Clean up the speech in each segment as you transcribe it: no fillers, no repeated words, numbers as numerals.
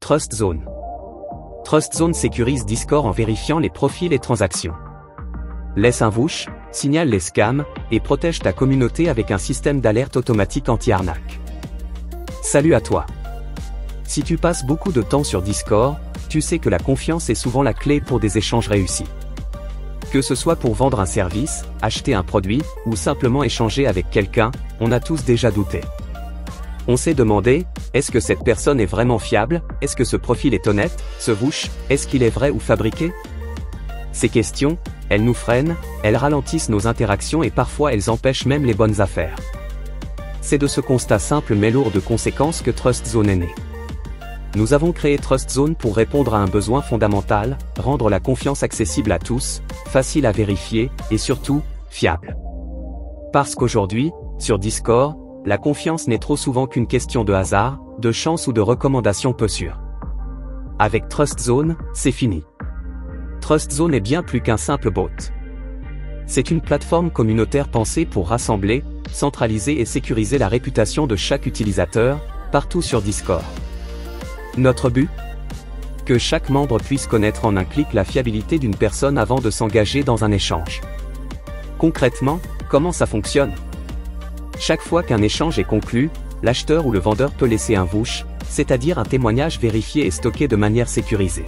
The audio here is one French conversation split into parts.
TrustZone. TrustZone sécurise Discord en vérifiant les profils et transactions. Laisse un vouch, signale les scams, et protège ta communauté avec un système d'alerte automatique anti-arnaque. Salut à toi. Si tu passes beaucoup de temps sur Discord, tu sais que la confiance est souvent la clé pour des échanges réussis. Que ce soit pour vendre un service, acheter un produit, ou simplement échanger avec quelqu'un, on a tous déjà douté. On s'est demandé, est-ce que cette personne est vraiment fiable? Est-ce que ce profil est honnête? Ce vouch, est-ce qu'il est vrai ou fabriqué? Ces questions, elles nous freinent, elles ralentissent nos interactions et parfois elles empêchent même les bonnes affaires. C'est de ce constat simple mais lourd de conséquences que TrustZone est né. Nous avons créé TrustZone pour répondre à un besoin fondamental, rendre la confiance accessible à tous, facile à vérifier, et surtout, fiable. Parce qu'aujourd'hui, sur Discord, la confiance n'est trop souvent qu'une question de hasard, de chance ou de recommandation peu sûre. Avec TrustZone, c'est fini. TrustZone est bien plus qu'un simple bot. C'est une plateforme communautaire pensée pour rassembler, centraliser et sécuriser la réputation de chaque utilisateur, partout sur Discord. Notre but? Que chaque membre puisse connaître en un clic la fiabilité d'une personne avant de s'engager dans un échange. Concrètement, comment ça fonctionne? Chaque fois qu'un échange est conclu, l'acheteur ou le vendeur peut laisser un vouch, c'est-à-dire un témoignage vérifié et stocké de manière sécurisée.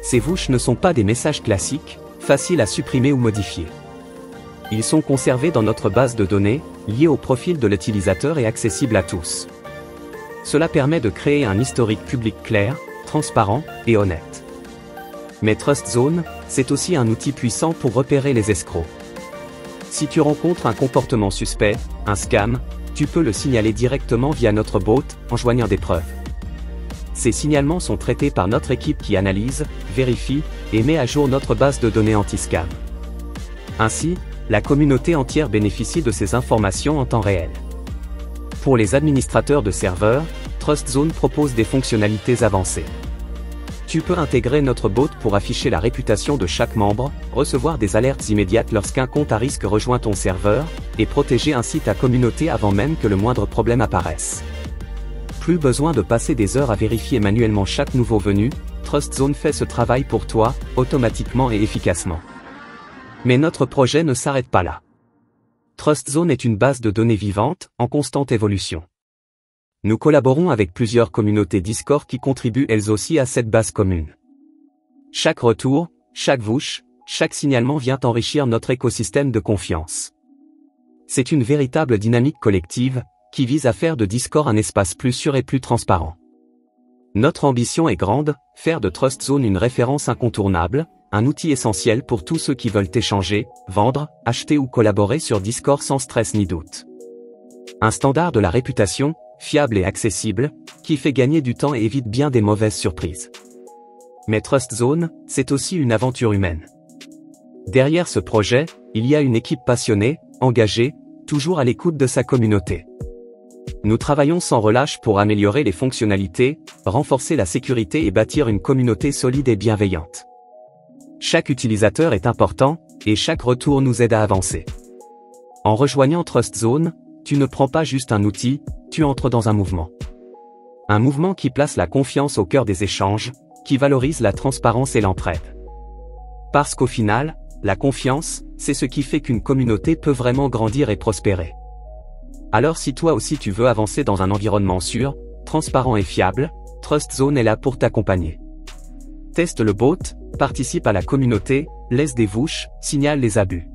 Ces vouchs ne sont pas des messages classiques, faciles à supprimer ou modifier. Ils sont conservés dans notre base de données, liés au profil de l'utilisateur et accessibles à tous. Cela permet de créer un historique public clair, transparent et honnête. Mais TrustZone, c'est aussi un outil puissant pour repérer les escrocs. Si tu rencontres un comportement suspect, un scam, tu peux le signaler directement via notre bot, en joignant des preuves. Ces signalements sont traités par notre équipe qui analyse, vérifie, et met à jour notre base de données anti-scam. Ainsi, la communauté entière bénéficie de ces informations en temps réel. Pour les administrateurs de serveurs, TrustZone propose des fonctionnalités avancées. Tu peux intégrer notre bot pour afficher la réputation de chaque membre, recevoir des alertes immédiates lorsqu'un compte à risque rejoint ton serveur, et protéger ainsi ta communauté avant même que le moindre problème apparaisse. Plus besoin de passer des heures à vérifier manuellement chaque nouveau venu, TrustZone fait ce travail pour toi, automatiquement et efficacement. Mais notre projet ne s'arrête pas là. TrustZone est une base de données vivante, en constante évolution. Nous collaborons avec plusieurs communautés Discord qui contribuent elles aussi à cette base commune. Chaque retour, chaque vouch, chaque signalement vient enrichir notre écosystème de confiance. C'est une véritable dynamique collective, qui vise à faire de Discord un espace plus sûr et plus transparent. Notre ambition est grande, faire de TrustZone une référence incontournable, un outil essentiel pour tous ceux qui veulent échanger, vendre, acheter ou collaborer sur Discord sans stress ni doute. Un standard de la réputation, fiable et accessible, qui fait gagner du temps et évite bien des mauvaises surprises. Mais TrustZone, c'est aussi une aventure humaine. Derrière ce projet, il y a une équipe passionnée, engagée, toujours à l'écoute de sa communauté. Nous travaillons sans relâche pour améliorer les fonctionnalités, renforcer la sécurité et bâtir une communauté solide et bienveillante. Chaque utilisateur est important, et chaque retour nous aide à avancer. En rejoignant TrustZone, tu ne prends pas juste un outil, tu entres dans un mouvement. Un mouvement qui place la confiance au cœur des échanges, qui valorise la transparence et l'entraide. Parce qu'au final, la confiance, c'est ce qui fait qu'une communauté peut vraiment grandir et prospérer. Alors si toi aussi tu veux avancer dans un environnement sûr, transparent et fiable, TrustZone est là pour t'accompagner. Teste le bot, participe à la communauté, laisse des vouchs, signale les abus.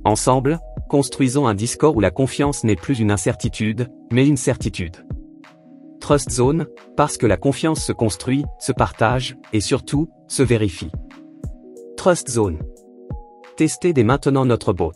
Ensemble, construisons un Discord où la confiance n'est plus une incertitude, mais une certitude. TrustZone, parce que la confiance se construit, se partage, et surtout, se vérifie. TrustZone. Testez dès maintenant notre bot.